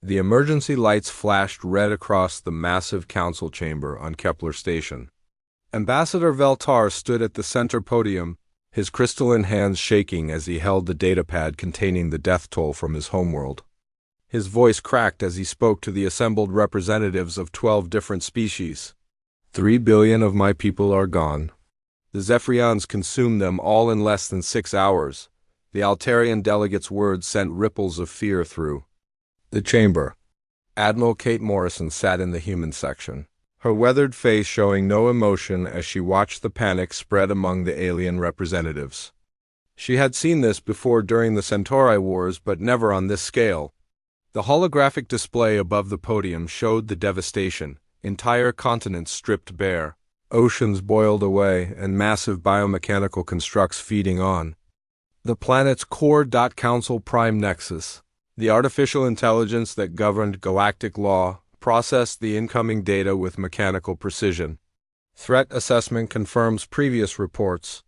The emergency lights flashed red across the massive council chamber on Kepler Station. Ambassador Veltar stood at the center podium, his crystalline hands shaking as he held the datapad containing the death toll from his homeworld. His voice cracked as he spoke to the assembled representatives of 12 different species. 3 billion of my people are gone. The Zephyrians consumed them all in less than 6 hours. The Altarian delegate's words sent ripples of fear through the chamber. Admiral Kate Morrison sat in the human section, her weathered face showing no emotion as she watched the panic spread among the alien representatives. She had seen this before during the Centauri Wars, but never on this scale. The holographic display above the podium showed the devastation, entire continents stripped bare, oceans boiled away, and massive biomechanical constructs feeding on the planet's core. Council Prime Nexus, the artificial intelligence that governed galactic law, processed the incoming data with mechanical precision. Threat assessment confirms previous reports.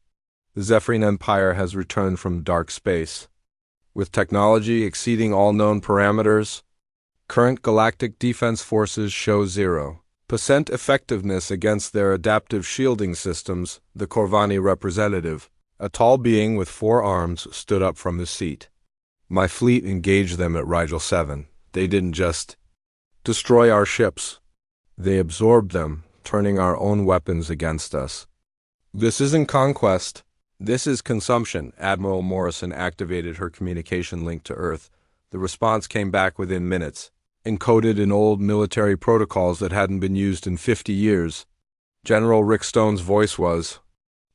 The Zephyrian Empire has returned from dark space, with technology exceeding all known parameters. Current galactic defense forces show 0% effectiveness against their adaptive shielding systems. The Corvani representative, a tall being with 4 arms, stood up from his seat. My fleet engaged them at Rigel 7. They didn't just destroy our ships. They absorbed them, turning our own weapons against us. This isn't conquest. This is consumption. Admiral Morrison activated her communication link to Earth. The response came back within minutes, encoded in old military protocols that hadn't been used in 50 years. General Rick Stone's voice was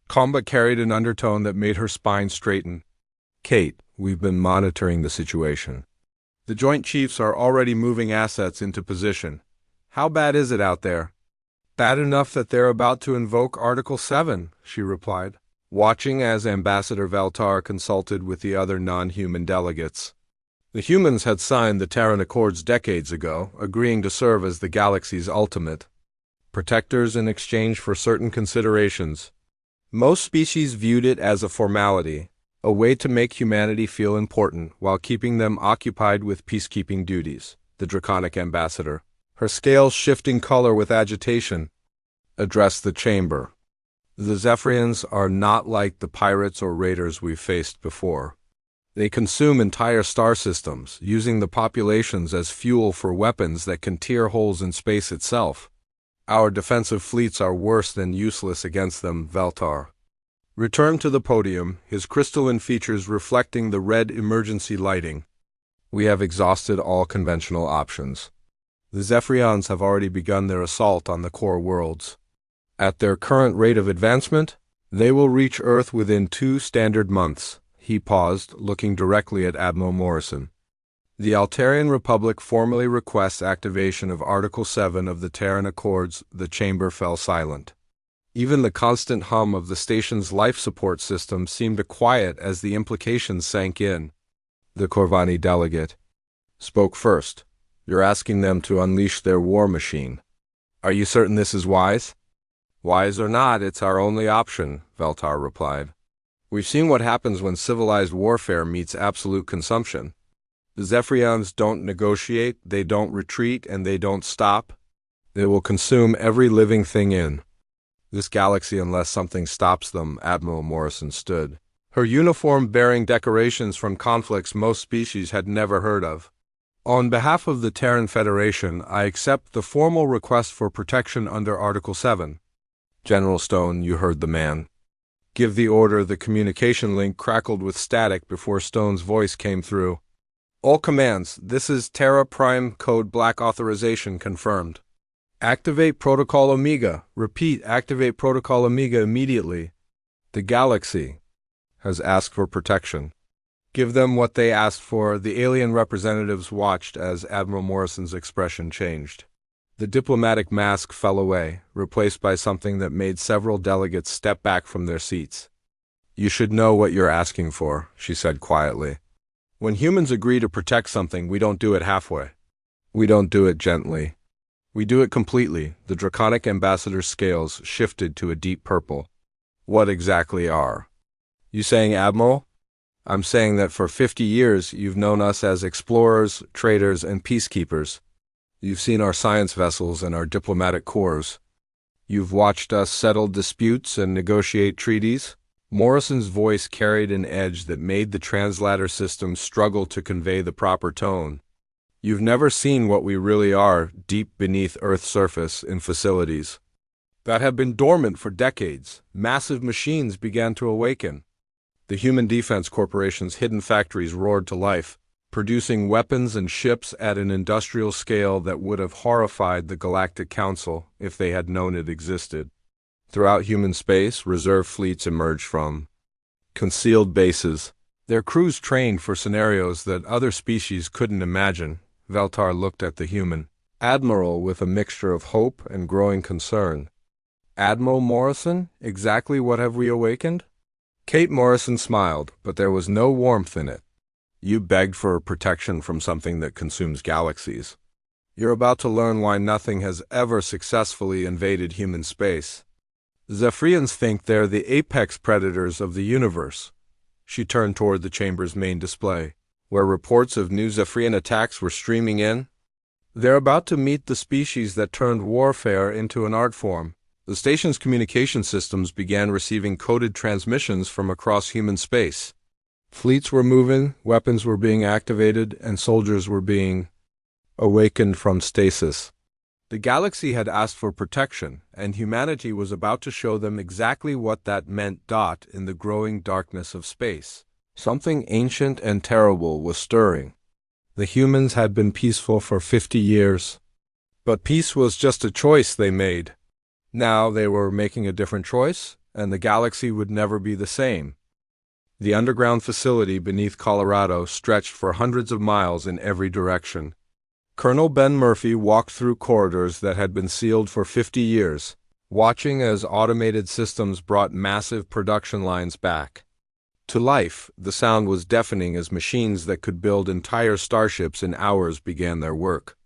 calm but carried an undertone that made her spine straighten. Kate, we've been monitoring the situation. The Joint Chiefs are already moving assets into position. How bad is it out there? Bad enough that they're about to invoke Article 7, she replied, watching as Ambassador Veltar consulted with the other non-human delegates. The humans had signed the Terran Accords decades ago, agreeing to serve as the galaxy's ultimate protectors in exchange for certain considerations. Most species viewed it as a formality, a way to make humanity feel important while keeping them occupied with peacekeeping duties. The Draconic Ambassador, her scales shifting color with agitation, addressed the chamber. The Zephyrians are not like the pirates or raiders we've faced before. They consume entire star systems, using the populations as fuel for weapons that can tear holes in space itself. Our defensive fleets are worse than useless against them. Veltar returned to the podium, his crystalline features reflecting the red emergency lighting. We have exhausted all conventional options. The Zephyrians have already begun their assault on the core worlds. At their current rate of advancement, they will reach Earth within 2 standard months. He paused, looking directly at Admiral Morrison. The Altarian Republic formally requests activation of Article 7 of the Terran Accords. The chamber fell silent. Even the constant hum of the station's life support system seemed to quiet as the implications sank in. The Corvani delegate spoke first. You're asking them to unleash their war machine. Are you certain this is wise? Wise or not, it's our only option, Veltar replied. We've seen what happens when civilized warfare meets absolute consumption. The Zephyrians don't negotiate, they don't retreat, and they don't stop. They will consume every living thing in this galaxy unless something stops them. Admiral Morrison stood, her uniform bearing decorations from conflicts most species had never heard of. On behalf of the Terran Federation, I accept the formal request for protection under Article 7. General Stone, you heard the man. Give the order. The communication link crackled with static before Stone's voice came through. All commands, this is Terra Prime Code Black authorization confirmed. Activate Protocol Omega. Repeat, activate Protocol Omega immediately. The galaxy has asked for protection. Give them what they asked for. The alien representatives watched as Admiral Morrison's expression changed. The diplomatic mask fell away, replaced by something that made several delegates step back from their seats. You should know what you're asking for, she said quietly. When humans agree to protect something, we don't do it halfway. We don't do it gently. We do it completely. The Draconic Ambassador's scales shifted to a deep purple. What exactly are you saying, Admiral? I'm saying that for 50 years you've known us as explorers, traders, and peacekeepers. You've seen our science vessels and our diplomatic corps. You've watched us settle disputes and negotiate treaties. Morrison's voice carried an edge that made the translator system struggle to convey the proper tone. You've never seen what we really are deep beneath Earth's surface in facilities that have been dormant for decades. Massive machines began to awaken. The Human Defense Corporation's hidden factories roared to life, producing weapons and ships at an industrial scale that would have horrified the Galactic Council if they had known it existed. Throughout human space, reserve fleets emerged from concealed bases, their crews trained for scenarios that other species couldn't imagine. Veltar looked at the human admiral with a mixture of hope and growing concern. Admiral Morrison, exactly what have we awakened? Kate Morrison smiled, but there was no warmth in it. You begged for protection from something that consumes galaxies. You're about to learn why nothing has ever successfully invaded human space. Zephyrians think they're the apex predators of the universe. She turned toward the chamber's main display, where reports of new Zephyrian attacks were streaming in. They're about to meet the species that turned warfare into an art form. The station's communication systems began receiving coded transmissions from across human space. Fleets were moving, weapons were being activated, and soldiers were being awakened from stasis. The galaxy had asked for protection, and humanity was about to show them exactly what that meant. In the growing darkness of space, something ancient and terrible was stirring. The humans had been peaceful for 50 years. But peace was just a choice they made. Now they were making a different choice, and the galaxy would never be the same. The underground facility beneath Colorado stretched for hundreds of miles in every direction. Colonel Ben Murphy walked through corridors that had been sealed for 50 years, watching as automated systems brought massive production lines back to life. The sound was deafening as machines that could build entire starships in hours began their work.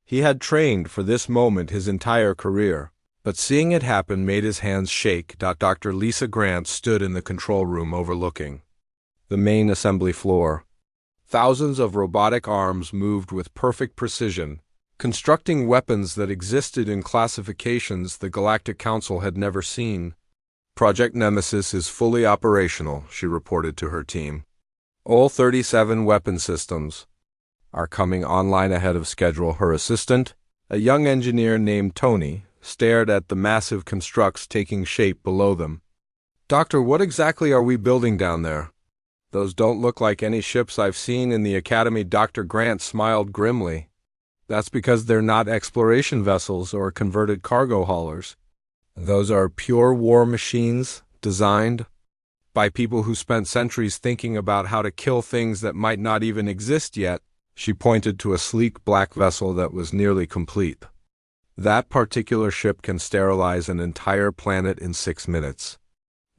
He had trained for this moment his entire career, but seeing it happen made his hands shake. Dr. Lisa Grant stood in the control room overlooking the main assembly floor. Thousands of robotic arms moved with perfect precision, constructing weapons that existed in classifications the Galactic Council had never seen. Project Nemesis is fully operational, she reported to her team. All 37 weapon systems are coming online ahead of schedule. Her assistant, a young engineer named Tony, stared at the massive constructs taking shape below them. Doctor, what exactly are we building down there? Those don't look like any ships I've seen in the Academy. Dr. Grant smiled grimly. That's because they're not exploration vessels or converted cargo haulers. Those are pure war machines designed by people who spent centuries thinking about how to kill things that might not even exist yet. She pointed to a sleek black vessel that was nearly complete. That particular ship can sterilize an entire planet in 6 minutes.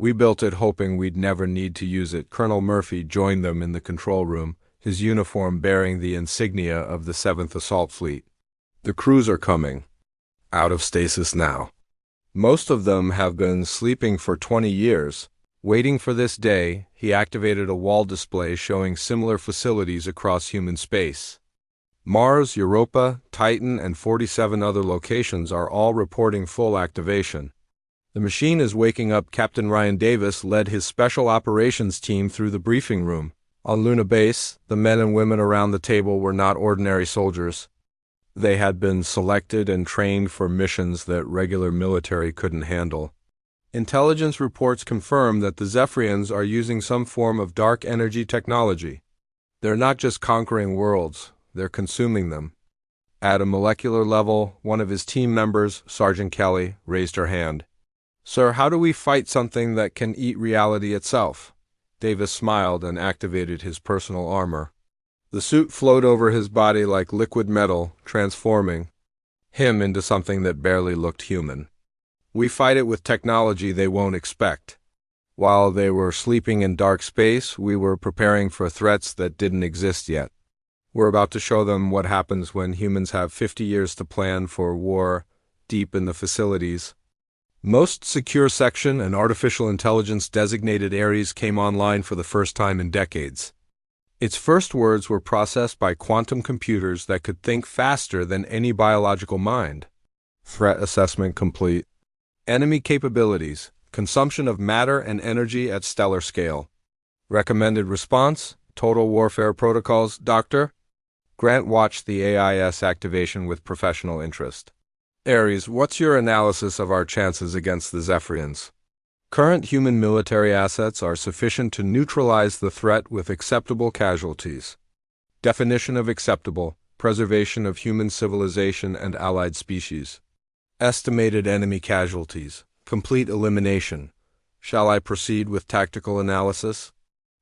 We built it hoping we'd never need to use it. Colonel Murphy joined them in the control room, his uniform bearing the insignia of the 7th Assault Fleet. The crews are coming out of stasis now. Most of them have been sleeping for 20 years. Waiting for this day, he activated a wall display showing similar facilities across human space. Mars, Europa, Titan, and 47 other locations are all reporting full activation. The machine is waking up. Captain Ryan Davis led his special operations team through the briefing room. On Luna Base, the men and women around the table were not ordinary soldiers. They had been selected and trained for missions that regular military couldn't handle. Intelligence reports confirm that the Zephyrians are using some form of dark energy technology. They're not just conquering worlds, they're consuming them. At a molecular level, one of his team members, Sergeant Kelly, raised her hand. Sir, how do we fight something that can eat reality itself? Davis smiled and activated his personal armor. The suit flowed over his body like liquid metal, transforming him into something that barely looked human. We fight it with technology they won't expect. While they were sleeping in dark space, we were preparing for threats that didn't exist yet. We're about to show them what happens when humans have 50 years to plan for war deep in the facilities. Most secure section and artificial intelligence designated Ares came online for the first time in decades. Its first words were processed by quantum computers that could think faster than any biological mind. Threat assessment complete. Enemy capabilities, consumption of matter and energy at stellar scale. Recommended response, total warfare protocols, Dr. Grant watched the AIS activation with professional interest. Ares, what's your analysis of our chances against the Zephyrians? Current human military assets are sufficient to neutralize the threat with acceptable casualties. Definition of acceptable: preservation of human civilization and allied species. Estimated enemy casualties: complete elimination. Shall I proceed with tactical analysis?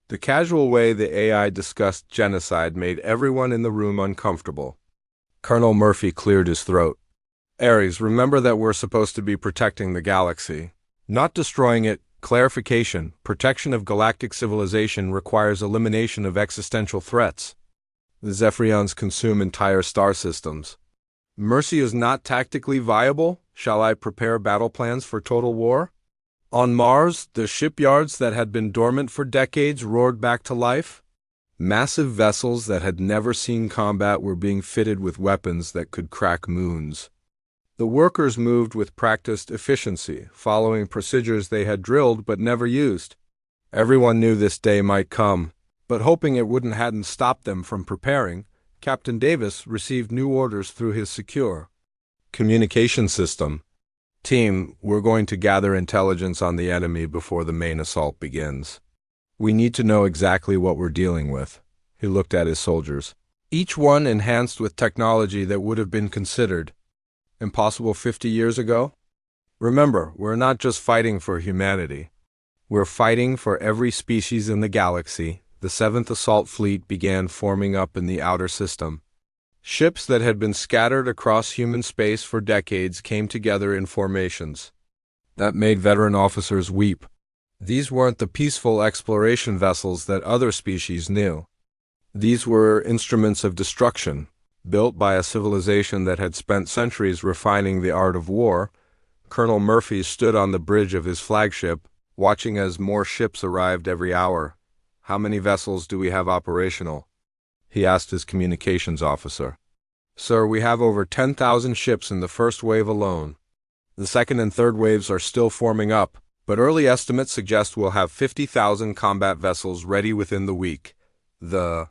The casual way the AI discussed genocide made everyone in the room uncomfortable. Colonel Murphy cleared his throat. Ares, remember that we're supposed to be protecting the galaxy, not destroying it. Clarification: protection of galactic civilization requires elimination of existential threats. The Zephyrians consume entire star systems. Mercy is not tactically viable. Shall I prepare battle plans for total war? On Mars, the shipyards that had been dormant for decades roared back to life. Massive vessels that had never seen combat were being fitted with weapons that could crack moons. The workers moved with practiced efficiency, following procedures they had drilled but never used. Everyone knew this day might come, but hoping it hadn't stopped them from preparing, Captain Davis received new orders through his secure communication system. Team, we're going to gather intelligence on the enemy before the main assault begins. We need to know exactly what we're dealing with. He looked at his soldiers. Each one enhanced with technology that would have been considered impossible 50 years ago? Remember, we're not just fighting for humanity. We're fighting for every species in the galaxy. The 7th Assault Fleet began forming up in the outer system. Ships that had been scattered across human space for decades came together in formations. That made veteran officers weep. These weren't the peaceful exploration vessels that other species knew. These were instruments of destruction, built by a civilization that had spent centuries refining the art of war. Colonel Murphy stood on the bridge of his flagship, watching as more ships arrived every hour. How many vessels do we have operational? He asked his communications officer. Sir, we have over 10,000 ships in the first wave alone. The second and third waves are still forming up, but early estimates suggest we'll have 50,000 combat vessels ready within the week. The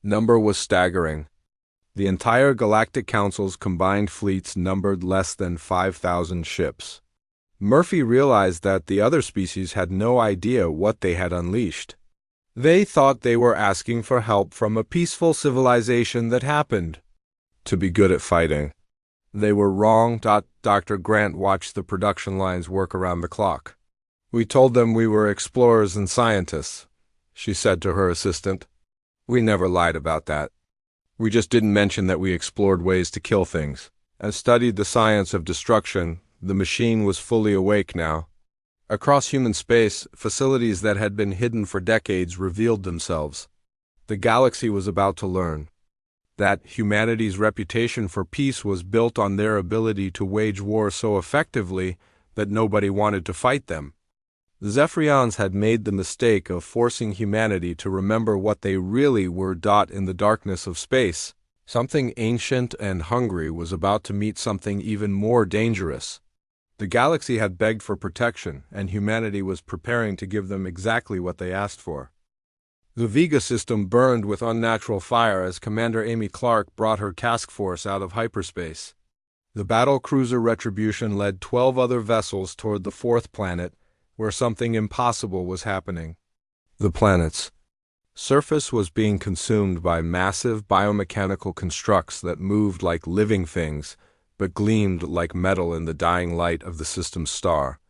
number was staggering. The entire Galactic Council's combined fleets numbered less than 5,000 ships. Murphy realized that the other species had no idea what they had unleashed. They thought they were asking for help from a peaceful civilization that happened to be good at fighting. They were wrong. Dr. Grant watched the production lines work around the clock. We told them we were explorers and scientists, she said to her assistant. We never lied about that. We just didn't mention that we explored ways to kill things and studied the science of destruction. The machine was fully awake now. Across human space, facilities that had been hidden for decades revealed themselves. The galaxy was about to learn that humanity's reputation for peace was built on their ability to wage war so effectively that nobody wanted to fight them. The Zephyrians had made the mistake of forcing humanity to remember what they really were. In the darkness of space, something ancient and hungry was about to meet something even more dangerous. The galaxy had begged for protection, and humanity was preparing to give them exactly what they asked for. The Vega system burned with unnatural fire as Commander Amy Clark brought her task force out of hyperspace. The battle cruiser Retribution led 12 other vessels toward the 4th planet, where something impossible was happening. The planet's surface was being consumed by massive biomechanical constructs that moved like living things, but gleamed like metal in the dying light of the system's star.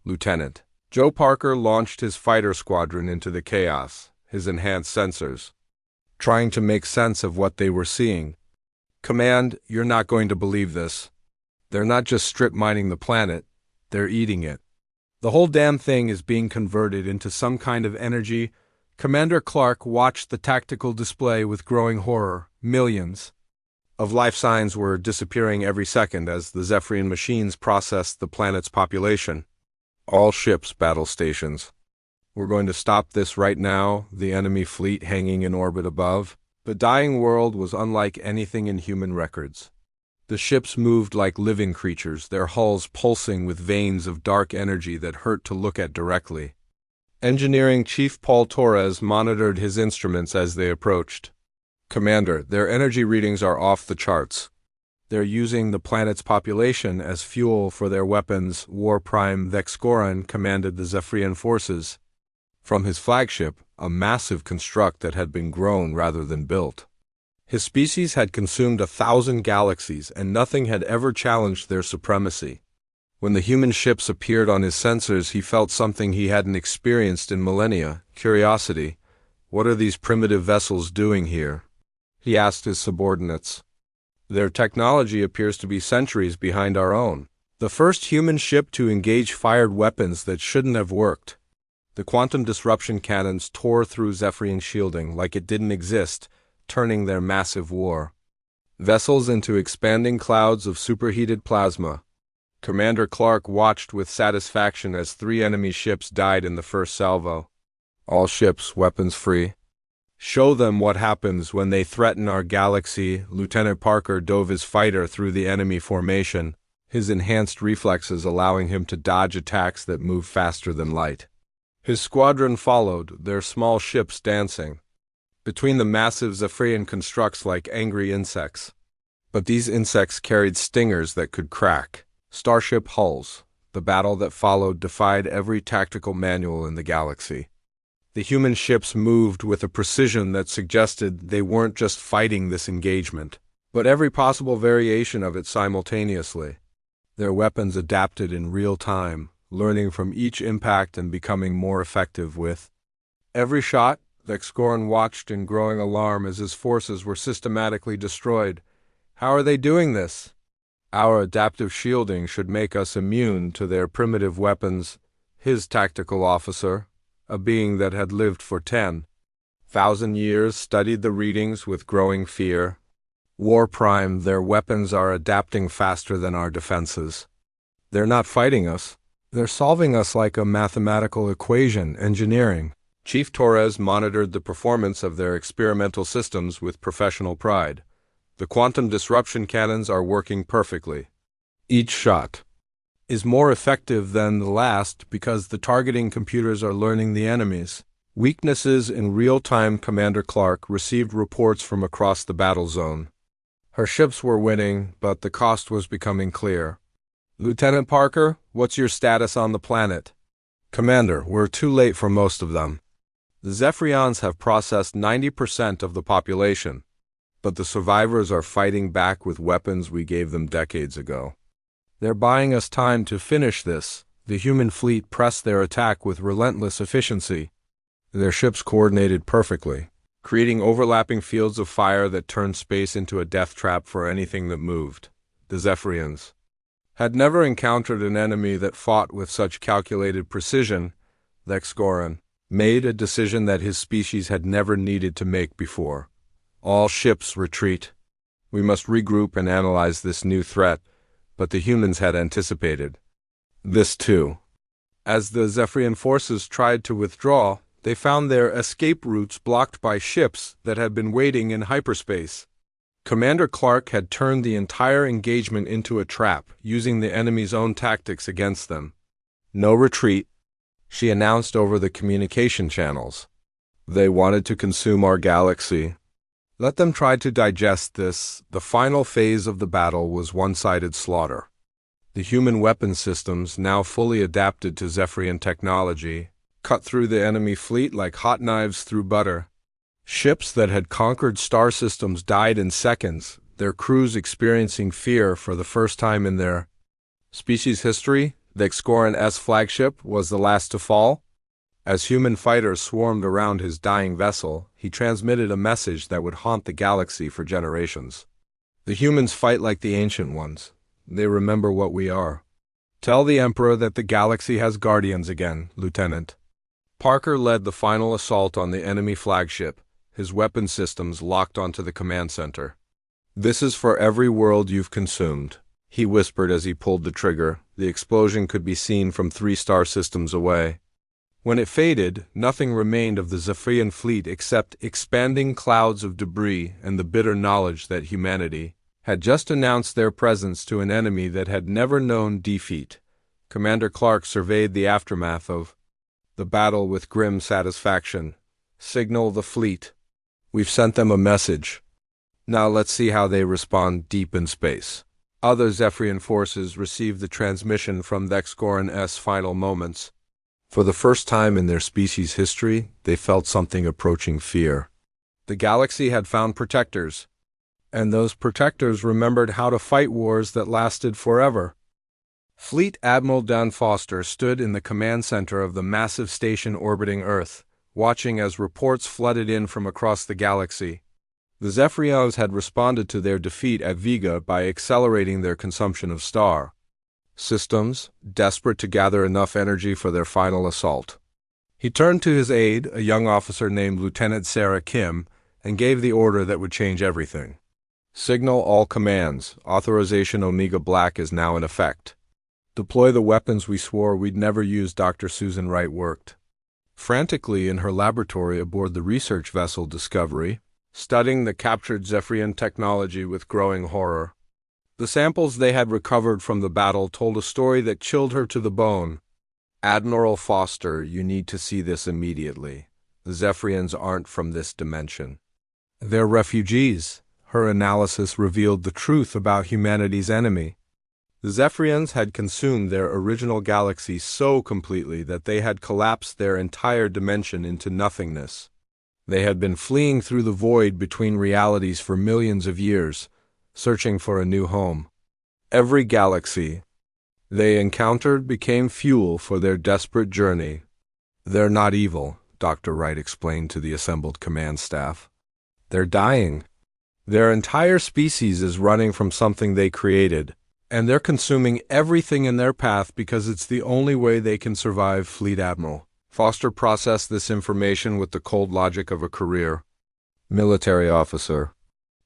Lieutenant Joe Parker launched his fighter squadron into the chaos, his enhanced sensors, trying to make sense of what they were seeing. Command, you're not going to believe this. They're not just strip mining the planet, they're eating it. The whole damn thing is being converted into some kind of energy. Commander Clark watched the tactical display with growing horror. Millions of life signs were disappearing every second as the Zephyrian machines processed the planet's population. All ships, battle stations. We're going to stop this right now, the enemy fleet hanging in orbit above. The dying world was unlike anything in human records. The ships moved like living creatures, their hulls pulsing with veins of dark energy that hurt to look at directly. Engineering Chief Paul Torres monitored his instruments as they approached. "Commander, their energy readings are off the charts. They're using the planet's population as fuel for their weapons," War Prime Vexcoran commanded the Zephyrian forces. From his flagship, a massive construct that had been grown rather than built. His species had consumed 1,000 galaxies, and nothing had ever challenged their supremacy. When the human ships appeared on his sensors, he felt something he hadn't experienced in millennia: curiosity. "What are these primitive vessels doing here?" he asked his subordinates. "Their technology appears to be centuries behind our own. The first human ship to engage fired weapons that shouldn't have worked." The quantum disruption cannons tore through Zephyrian shielding like it didn't exist, turning their massive war vessels into expanding clouds of superheated plasma. Commander Clark watched with satisfaction as 3 enemy ships died in the first salvo. "All ships weapons free. Show them what happens when they threaten our galaxy." Lieutenant Parker dove his fighter through the enemy formation, his enhanced reflexes allowing him to dodge attacks that move faster than light. His squadron followed, their small ships dancing between the massive Zephyrian constructs like angry insects. But these insects carried stingers that could crack starship hulls. The battle that followed defied every tactical manual in the galaxy. The human ships moved with a precision that suggested they weren't just fighting this engagement, but every possible variation of it simultaneously. Their weapons adapted in real time, learning from each impact and becoming more effective with every shot. Vexcoran watched in growing alarm as his forces were systematically destroyed. "How are they doing this?" "Our adaptive shielding should make us immune to their primitive weapons," his tactical officer, a being that had lived for 10,000 years, studied the readings with growing fear. "War Prime, their weapons are adapting faster than our defenses. They're not fighting us. They're solving us like a mathematical equation, engineering." Chief Torres monitored the performance of their experimental systems with professional pride. "The quantum disruption cannons are working perfectly. Each shot is more effective than the last because the targeting computers are learning the enemy's weaknesses in real time." Commander Clark received reports from across the battle zone. Her ships were winning, but the cost was becoming clear. "Lieutenant Parker, what's your status on the planet?" "Commander, we're too late for most of them. The Zephyrians have processed 90% of the population, but the survivors are fighting back with weapons we gave them decades ago. They're buying us time to finish this." The human fleet pressed their attack with relentless efficiency. Their ships coordinated perfectly, creating overlapping fields of fire that turned space into a death trap for anything that moved. The Zephyrians had never encountered an enemy that fought with such calculated precision. Vexcoran made a decision that his species had never needed to make before. "All ships retreat. We must regroup and analyze this new threat." But the humans had anticipated this too. As the Zephyrian forces tried to withdraw, they found their escape routes blocked by ships that had been waiting in hyperspace. Commander Clark had turned the entire engagement into a trap, using the enemy's own tactics against them. "No retreat," she announced over the communication channels. "They wanted to consume our galaxy. Let them try to digest this." The final phase of the battle was one-sided slaughter. The human weapon systems, now fully adapted to Zephyrian technology, cut through the enemy fleet like hot knives through butter. Ships that had conquered star systems died in seconds, their crews experiencing fear for the first time in their species history. The Vexcoran flagship was the last to fall. As human fighters swarmed around his dying vessel, he transmitted a message that would haunt the galaxy for generations. "The humans fight like the ancient ones. They remember what we are. Tell the Emperor that the galaxy has guardians again, Lieutenant." Parker led the final assault on the enemy flagship, his weapon systems locked onto the command center. This is for every world you've consumed, he whispered as he pulled the trigger. The explosion could be seen from 3-star systems away. When it faded, nothing remained of the Zephyrian fleet except expanding clouds of debris and the bitter knowledge that humanity had just announced their presence to an enemy that had never known defeat. Commander Clark surveyed the aftermath of the battle with grim satisfaction. Signal the fleet. We've sent them a message. Now let's see how they respond deep in space. Other Zephyrian forces received the transmission from the Excoron's final moments. For the first time in their species' history, they felt something approaching fear. The galaxy had found protectors, and those protectors remembered how to fight wars that lasted forever. Fleet Admiral Dan Foster stood in the command center of the massive station orbiting Earth, watching as reports flooded in from across the galaxy. The Zephyrians had responded to their defeat at Vega by accelerating their consumption of star systems, desperate to gather enough energy for their final assault. He turned to his aide, a young officer named Lieutenant Sarah Kim, and gave the order that would change everything. Signal all commands. Authorization Omega Black is now in effect. Deploy the weapons we swore we'd never use. Dr. Susan Wright worked frantically in her laboratory aboard the research vessel Discovery, studying the captured Zephyrian technology with growing horror. The samples they had recovered from the battle told a story that chilled her to the bone. Admiral Foster, you need to see this immediately. The Zephyrians aren't from this dimension. They're refugees. Her analysis revealed the truth about humanity's enemy. The Zephyrians had consumed their original galaxy so completely that they had collapsed their entire dimension into nothingness. They had been fleeing through the void between realities for millions of years, searching for a new home. Every galaxy they encountered became fuel for their desperate journey. They're not evil, Dr. Wright explained to the assembled command staff. They're dying. Their entire species is running from something they created, and they're consuming everything in their path because it's the only way they can survive. Fleet Admiral Foster processed this information with the cold logic of a career military officer.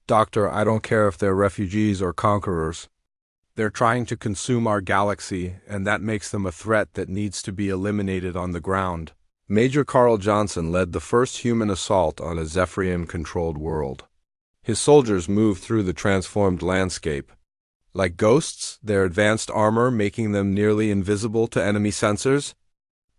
Doctor, I don't care if they're refugees or conquerors. They're trying to consume our galaxy, and that makes them a threat that needs to be eliminated on the ground. Major Carl Johnson led the first human assault on a Zephyrian-controlled world. His soldiers moved through the transformed landscape. Like ghosts, their advanced armor making them nearly invisible to enemy sensors.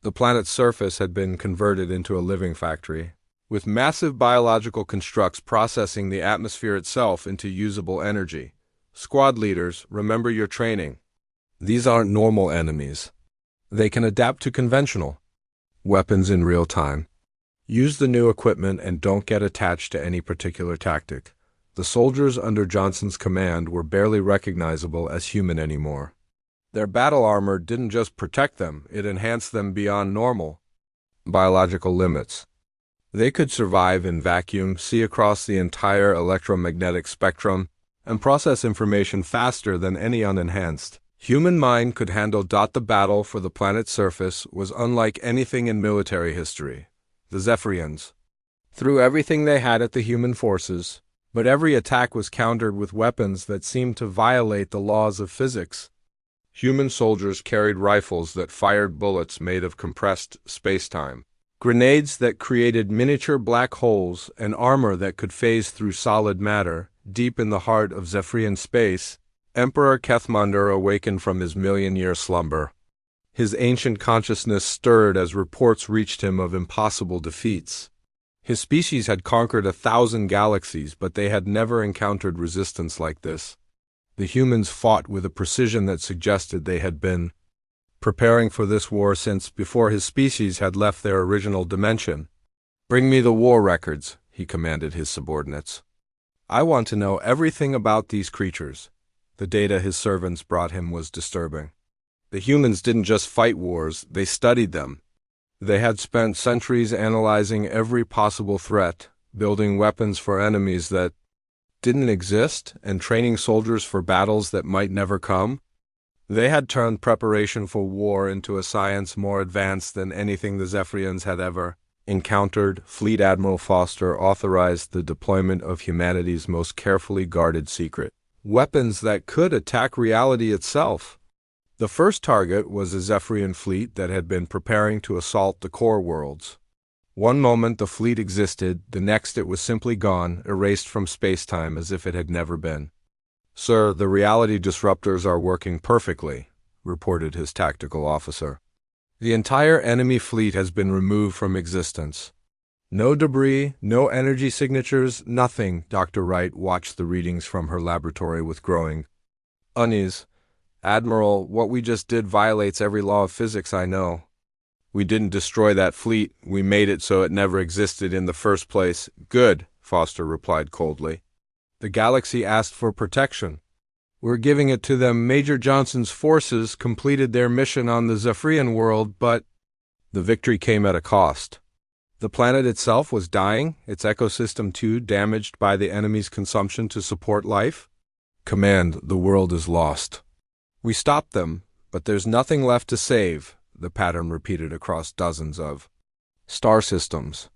The planet's surface had been converted into a living factory, with massive biological constructs processing the atmosphere itself into usable energy. Squad leaders, remember your training. These aren't normal enemies. They can adapt to conventional weapons in real time. Use the new equipment and don't get attached to any particular tactic. The soldiers under Johnson's command were barely recognizable as human anymore. Their battle armor didn't just protect them, it enhanced them beyond normal biological limits. They could survive in vacuum, see across the entire electromagnetic spectrum, and process information faster than any unenhanced human mind could handle. The battle for the planet's surface was unlike anything in military history. The Zephyrians threw everything they had at the human forces, but every attack was countered with weapons that seemed to violate the laws of physics. Human soldiers carried rifles that fired bullets made of compressed space-time, grenades that created miniature black holes, and armor that could phase through solid matter. Deep in the heart of Zephyrian space, Emperor Kethmander awakened from his million-year slumber. His ancient consciousness stirred as reports reached him of impossible defeats. His species had conquered 1,000 galaxies, but they had never encountered resistance like this. The humans fought with a precision that suggested they had been preparing for this war since before his species had left their original dimension. Bring me the war records, he commanded his subordinates. I want to know everything about these creatures. The data his servants brought him was disturbing. The humans didn't just fight wars, they studied them. They had spent centuries analyzing every possible threat, building weapons for enemies that didn't exist, and training soldiers for battles that might never come. They had turned preparation for war into a science more advanced than anything the Zephyrians had ever encountered, Fleet Admiral Foster authorized the deployment of humanity's most carefully guarded secret, weapons that could attack reality itself. The first target was a Zephyrian fleet that had been preparing to assault the core worlds. One moment the fleet existed, the next it was simply gone, erased from space-time as if it had never been. "Sir, the reality disruptors are working perfectly," reported his tactical officer. "The entire enemy fleet has been removed from existence. No debris, no energy signatures, nothing." Dr. Wright watched the readings from her laboratory with growing unease. "Admiral, what we just did violates every law of physics I know." "We didn't destroy that fleet. We made it so it never existed in the first place." "Good," Foster replied coldly. "The galaxy asked for protection. We're giving it to them. Major Johnson's forces completed their mission on the Zephyrian world, but the victory came at a cost. The planet itself was dying, its ecosystem too damaged by the enemy's consumption to support life. Command, the world is lost. We stopped them, but there's nothing left to save," the pattern repeated across dozens of star systems.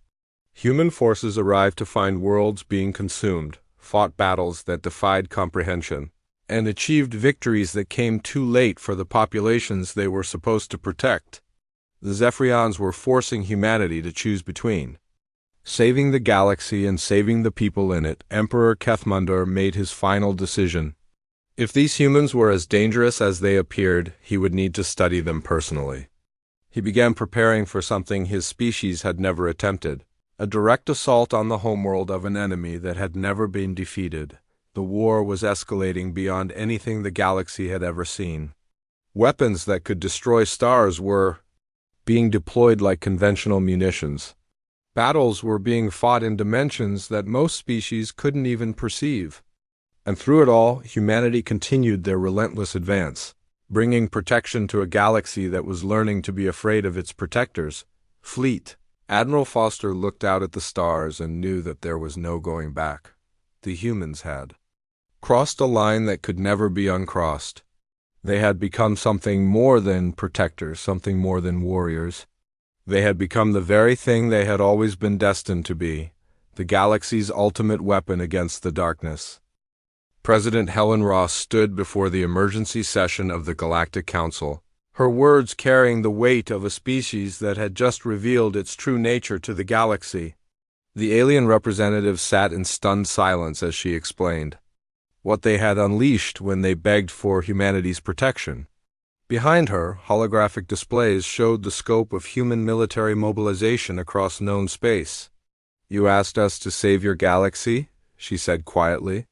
Human forces arrived to find worlds being consumed, fought battles that defied comprehension, and achieved victories that came too late for the populations they were supposed to protect. The Zephyrians were forcing humanity to choose between saving the galaxy and saving the people in it. Emperor Kethmundar made his final decision. If these humans were as dangerous as they appeared, he would need to study them personally. He began preparing for something his species had never attempted, a direct assault on the homeworld of an enemy that had never been defeated. The war was escalating beyond anything the galaxy had ever seen. Weapons that could destroy stars were being deployed like conventional munitions. Battles were being fought in dimensions that most species couldn't even perceive. And through it all, humanity continued their relentless advance, bringing protection to a galaxy that was learning to be afraid of its protectors. Fleet. Admiral Foster looked out at the stars and knew that there was no going back. The humans had crossed a line that could never be uncrossed. They had become something more than protectors, something more than warriors. They had become the very thing they had always been destined to be, the galaxy's ultimate weapon against the darkness. President Helen Ross stood before the emergency session of the Galactic Council, her words carrying the weight of a species that had just revealed its true nature to the galaxy. The alien representative sat in stunned silence as she explained what they had unleashed when they begged for humanity's protection. Behind her, holographic displays showed the scope of human military mobilization across known space. "You asked us to save your galaxy," she said quietly.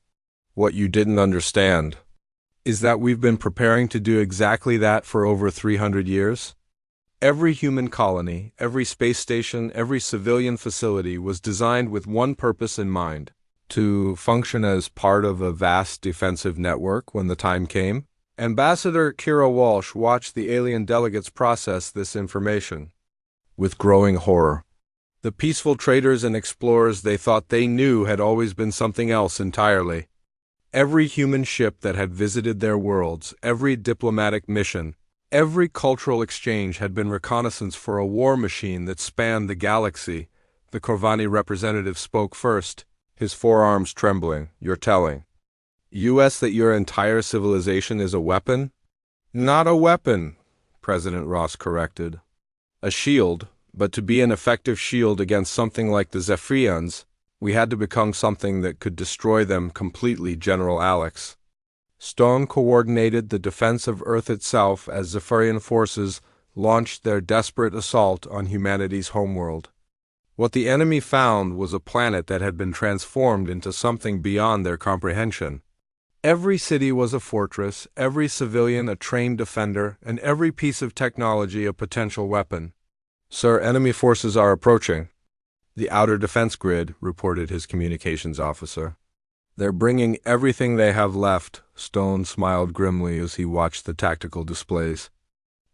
"What you didn't understand is that we've been preparing to do exactly that for over 300 years. Every human colony, every space station, every civilian facility was designed with one purpose in mind: to function as part of a vast defensive network when the time came." Ambassador Kira Walsh watched the alien delegates process this information with growing horror. The peaceful traders and explorers they thought they knew had always been something else entirely. Every human ship that had visited their worlds, every diplomatic mission, every cultural exchange had been reconnaissance for a war machine that spanned the galaxy. The Corvani representative spoke first, his forearms trembling. "You're telling U.S. that your entire civilization is a weapon?" "Not a weapon," President Ross corrected. "A shield, but to be an effective shield against something like the Zephyrians, we had to become something that could destroy them completely." General Alex Stone coordinated the defense of Earth itself as Zephyrian forces launched their desperate assault on humanity's homeworld. What the enemy found was a planet that had been transformed into something beyond their comprehension. Every city was a fortress, every civilian a trained defender, and every piece of technology a potential weapon. "Sir, enemy forces are approaching the outer defense grid," reported his communications officer. "They're bringing everything they have left." Stone smiled grimly as he watched the tactical displays.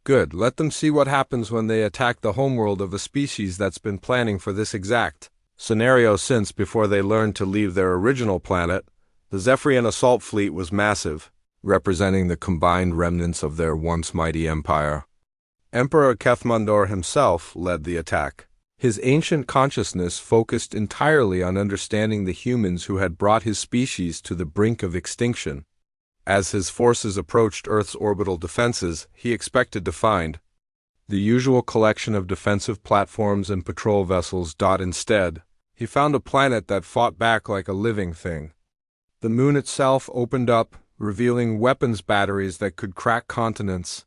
"Good, let them see what happens when they attack the homeworld of a species that's been planning for this exact scenario since before they learned to leave their original planet." The Zephyrian assault fleet was massive, representing the combined remnants of their once mighty empire. Emperor Kethmundar himself led the attack, His ancient consciousness focused entirely on understanding the humans who had brought his species to the brink of extinction. As his forces approached Earth's orbital defenses, he expected to find the usual collection of defensive platforms and patrol vessels. Instead, he found a planet that fought back like a living thing. The moon itself opened up, revealing weapons batteries that could crack continents.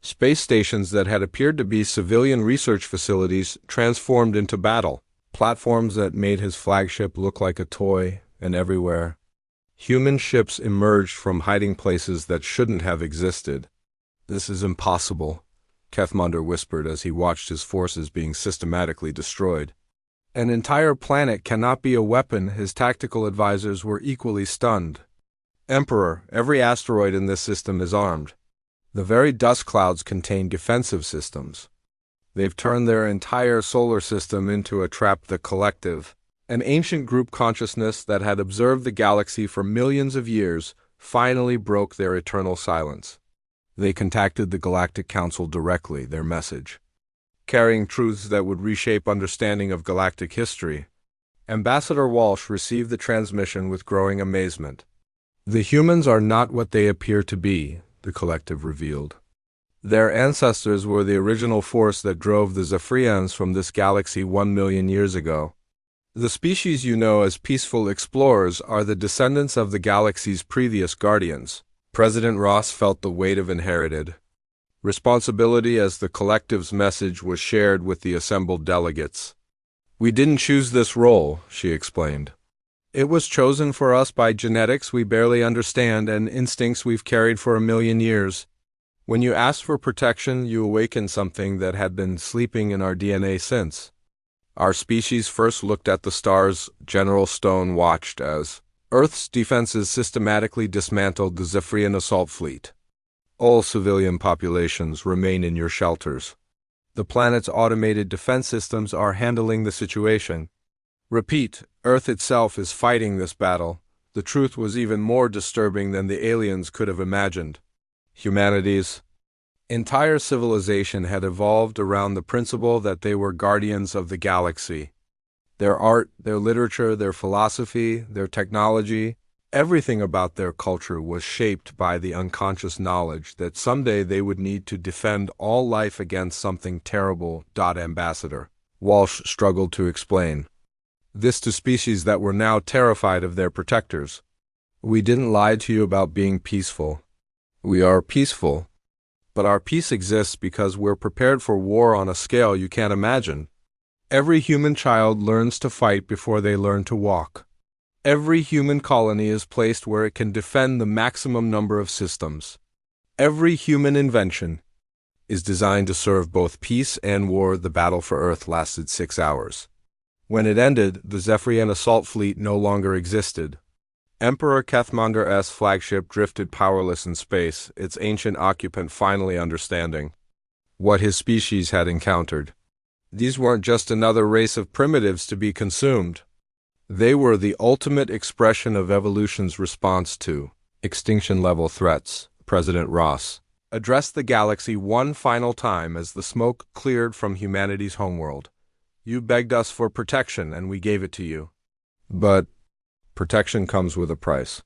Space stations that had appeared to be civilian research facilities transformed into battle platforms that made his flagship look like a toy, and everywhere human ships emerged from hiding places that shouldn't have existed. "This is impossible," Kethmander whispered as he watched his forces being systematically destroyed. "An entire planet cannot be a weapon." His tactical advisors were equally stunned. "Emperor, every asteroid in this system is armed. The very dust clouds contain defensive systems. They've turned their entire solar system into a trap." The collective, an ancient group consciousness that had observed the galaxy for millions of years, finally broke their eternal silence. They contacted the Galactic Council directly, their message carrying truths that would reshape understanding of galactic history. Ambassador Walsh received the transmission with growing amazement. "The humans are not what they appear to be," the collective revealed. "Their ancestors were the original force that drove the Zephyrians from this galaxy 1 million years ago. The species you know as peaceful explorers are the descendants of the galaxy's previous guardians." President Ross felt the weight of inherited responsibility as the collective's message was shared with the assembled delegates. "We didn't choose this role," she explained. "It was chosen for us by genetics we barely understand and instincts we've carried for 1 million years. When you asked for protection, you awakened something that had been sleeping in our DNA since. Our species first looked at the stars." General Stone watched as Earth's defenses systematically dismantled the Zephyrian assault fleet. "All civilian populations remain in your shelters. The planet's automated defense systems are handling the situation. Repeat, Earth itself is fighting this battle." The truth was even more disturbing than the aliens could have imagined. Humanity's entire civilization had evolved around the principle that they were guardians of the galaxy. Their art, their literature, their philosophy, their technology, everything about their culture was shaped by the unconscious knowledge that someday they would need to defend all life against something terrible. Ambassador Walsh struggled to explain this to species that were now terrified of their protectors. "We didn't lie to you about being peaceful. We are peaceful. But our peace exists because we're prepared for war on a scale you can't imagine. Every human child learns to fight before they learn to walk. Every human colony is placed where it can defend the maximum number of systems. Every human invention is designed to serve both peace and war." The battle for Earth lasted 6 hours. When it ended, the Zephyrian assault fleet no longer existed. Emperor Kethmander's flagship drifted powerless in space, its ancient occupant finally understanding what his species had encountered. These weren't just another race of primitives to be consumed. They were the ultimate expression of evolution's response to extinction-level threats. President Ross addressed the galaxy one final time as the smoke cleared from humanity's homeworld. "You begged us for protection, and we gave it to you. But protection comes with a price.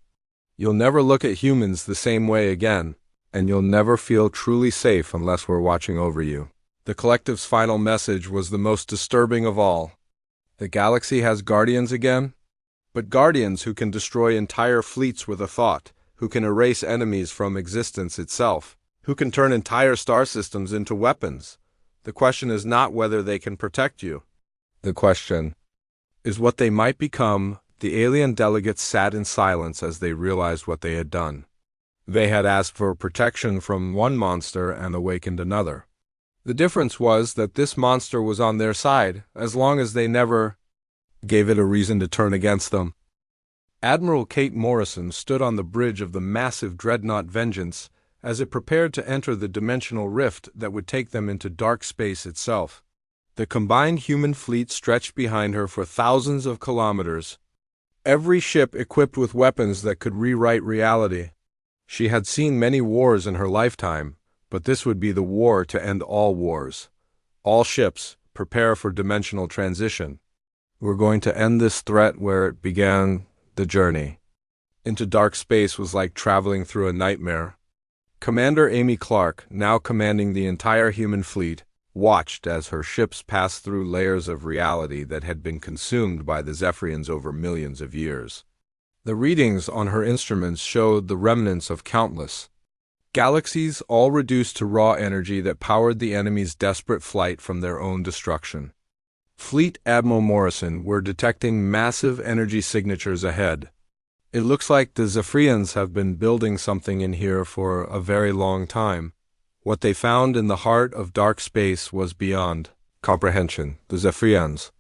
You'll never look at humans the same way again, and you'll never feel truly safe unless we're watching over you." The collective's final message was the most disturbing of all. The galaxy has guardians again, but guardians who can destroy entire fleets with a thought, who can erase enemies from existence itself, who can turn entire star systems into weapons. The question is not whether they can protect you. The question is what they might become. The alien delegates sat in silence as they realized what they had done. They had asked for protection from one monster and awakened another. The difference was that this monster was on their side, as long as they never gave it a reason to turn against them. Admiral Kate Morrison stood on the bridge of the massive dreadnought Vengeance as it prepared to enter the dimensional rift that would take them into dark space itself. The combined human fleet stretched behind her for thousands of kilometers, every ship equipped with weapons that could rewrite reality. She had seen many wars in her lifetime, but this would be the war to end all wars. All ships, prepare for dimensional transition. We're going to end this threat where it began. The journey into dark space was like traveling through a nightmare. Commander Amy Clark, now commanding the entire human fleet, watched as her ships passed through layers of reality that had been consumed by the Zephyrians over millions of years. The readings on her instruments showed the remnants of countless galaxies, all reduced to raw energy that powered the enemy's desperate flight from their own destruction. Fleet Admiral Morrison were detecting massive energy signatures ahead. It looks like the Zephyrians have been building something in here for a very long time. What they found in the heart of dark space was beyond comprehension. The Zephyrians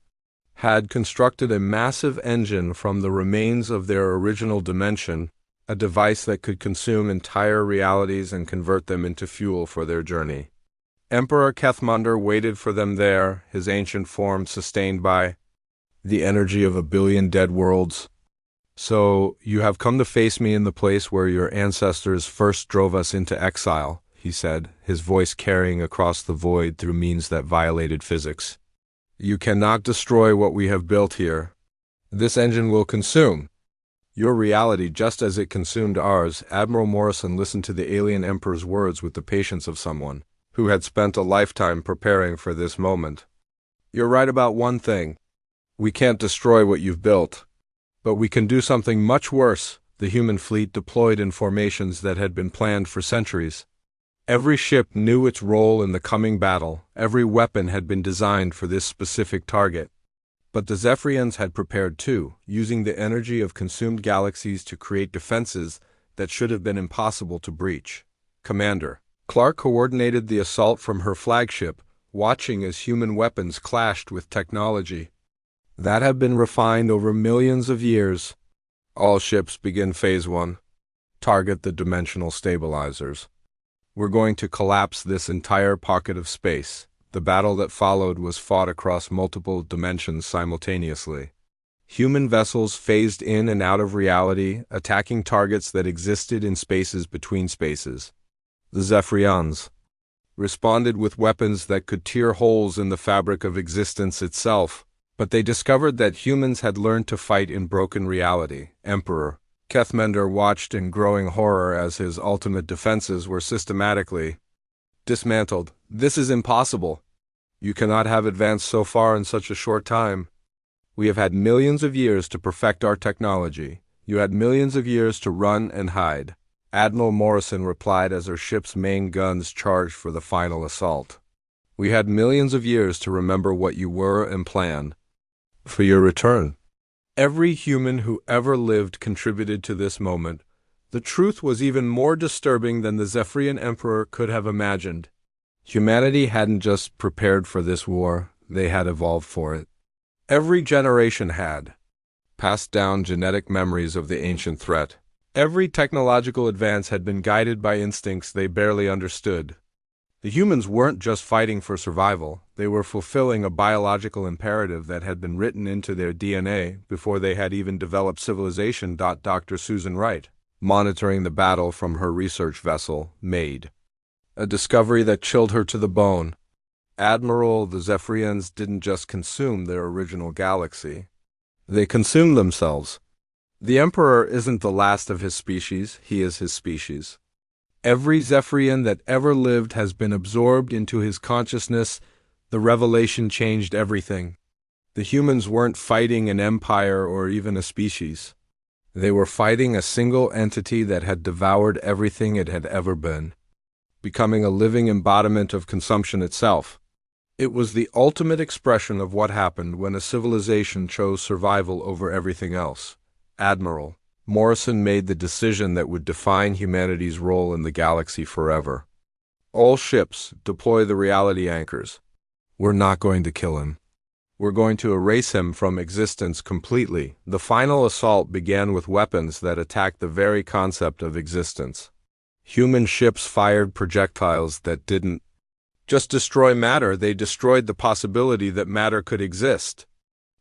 had constructed a massive engine from the remains of their original dimension, a device that could consume entire realities and convert them into fuel for their journey. Emperor Kethmander waited for them there, his ancient form sustained by the energy of 1 billion dead worlds. "So, you have come to face me in the place where your ancestors first drove us into exile," he said, his voice carrying across the void through means that violated physics. "You cannot destroy what we have built here. This engine will consume your reality just as it consumed ours." Admiral Morrison listened to the alien emperor's words with the patience of someone who had spent a lifetime preparing for this moment. "You're right about one thing. We can't destroy what you've built. But we can do something much worse." The human fleet deployed in formations that had been planned for centuries. Every ship knew its role in the coming battle. Every weapon had been designed for this specific target. But the Zephyrians had prepared too, using the energy of consumed galaxies to create defenses that should have been impossible to breach. Commander Clark coordinated the assault from her flagship, watching as human weapons clashed with technology that had been refined over millions of years. "All ships begin Phase 1. Target the dimensional stabilizers. We're going to collapse this entire pocket of space." The battle that followed was fought across multiple dimensions simultaneously. Human vessels phased in and out of reality, attacking targets that existed in spaces between spaces. The Zephyrians responded with weapons that could tear holes in the fabric of existence itself, but they discovered that humans had learned to fight in broken reality. Emperor Kethmander watched in growing horror as his ultimate defenses were systematically dismantled. "This is impossible. You cannot have advanced so far in such a short time. We have had millions of years to perfect our technology. You had millions of years to run and hide." Admiral Morrison replied as her ship's main guns charged for the final assault. "We had millions of years to remember what you were and plan for your return." Every human who ever lived contributed to this moment. The truth was even more disturbing than the Zephyrian Emperor could have imagined. Humanity hadn't just prepared for this war, they had evolved for it. Every generation had passed down genetic memories of the ancient threat. Every technological advance had been guided by instincts they barely understood. The humans weren't just fighting for survival, they were fulfilling a biological imperative that had been written into their DNA before they had even developed civilization. Dr. Susan Wright, monitoring the battle from her research vessel, made a discovery that chilled her to the bone. "Admiral, the Zephyrians didn't just consume their original galaxy. They consumed themselves. The Emperor isn't the last of his species, he is his species. Every Zephyrian that ever lived has been absorbed into his consciousness." The revelation changed everything. The humans weren't fighting an empire or even a species. They were fighting a single entity that had devoured everything it had ever been, becoming a living embodiment of consumption itself. It was the ultimate expression of what happened when a civilization chose survival over everything else. Admiral Morrison made the decision that would define humanity's role in the galaxy forever. "All ships, deploy the reality anchors. We're not going to kill him. We're going to erase him from existence completely." The final assault began with weapons that attacked the very concept of existence. Human ships fired projectiles that didn't just destroy matter, they destroyed the possibility that matter could exist.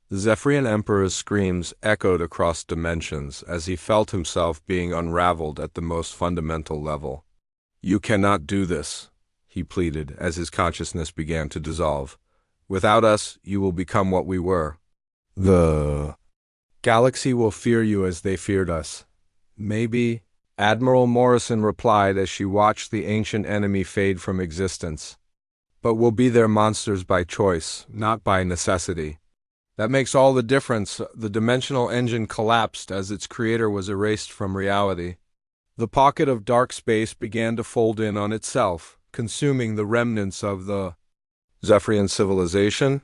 The Zephyrian Emperor's screams echoed across dimensions as he felt himself being unraveled at the most fundamental level. "You cannot do this," he pleaded as his consciousness began to dissolve. Without us, you will become what we were. The galaxy will fear you as they feared us. Maybe, Admiral Morrison replied as she watched the ancient enemy fade from existence. But we'll be their monsters by choice, not by necessity. That makes all the difference. The dimensional engine collapsed as its creator was erased from reality. The pocket of dark space began to fold in on itself, consuming the remnants of the Zephyrian civilization.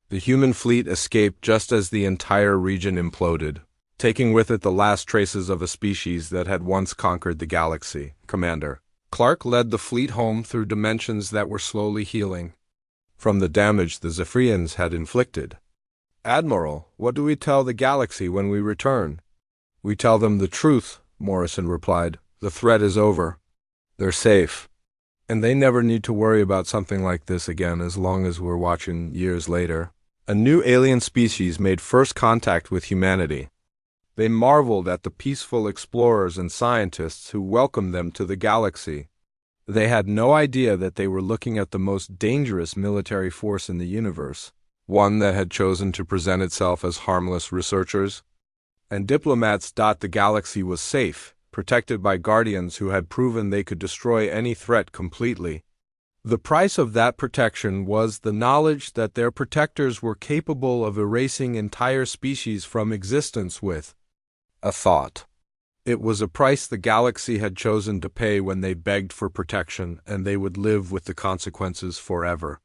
The human fleet escaped just as the entire region imploded, taking with it the last traces of a species that had once conquered the galaxy. Commander Clark led the fleet home through dimensions that were slowly healing from the damage the Zephyrians had inflicted. Admiral, what do we tell the galaxy when we return? We tell them the truth, Morrison replied. The threat is over. They're safe. And they never need to worry about something like this again as long as we're watching years later. A new alien species made first contact with humanity. They marveled at the peaceful explorers and scientists who welcomed them to the galaxy. They had no idea that they were looking at the most dangerous military force in the universe, one that had chosen to present itself as harmless researchers. And diplomats thought the galaxy was safe, protected by guardians who had proven they could destroy any threat completely. The price of that protection was the knowledge that their protectors were capable of erasing entire species from existence with a thought. It was a price the galaxy had chosen to pay when they begged for protection, and they would live with the consequences forever.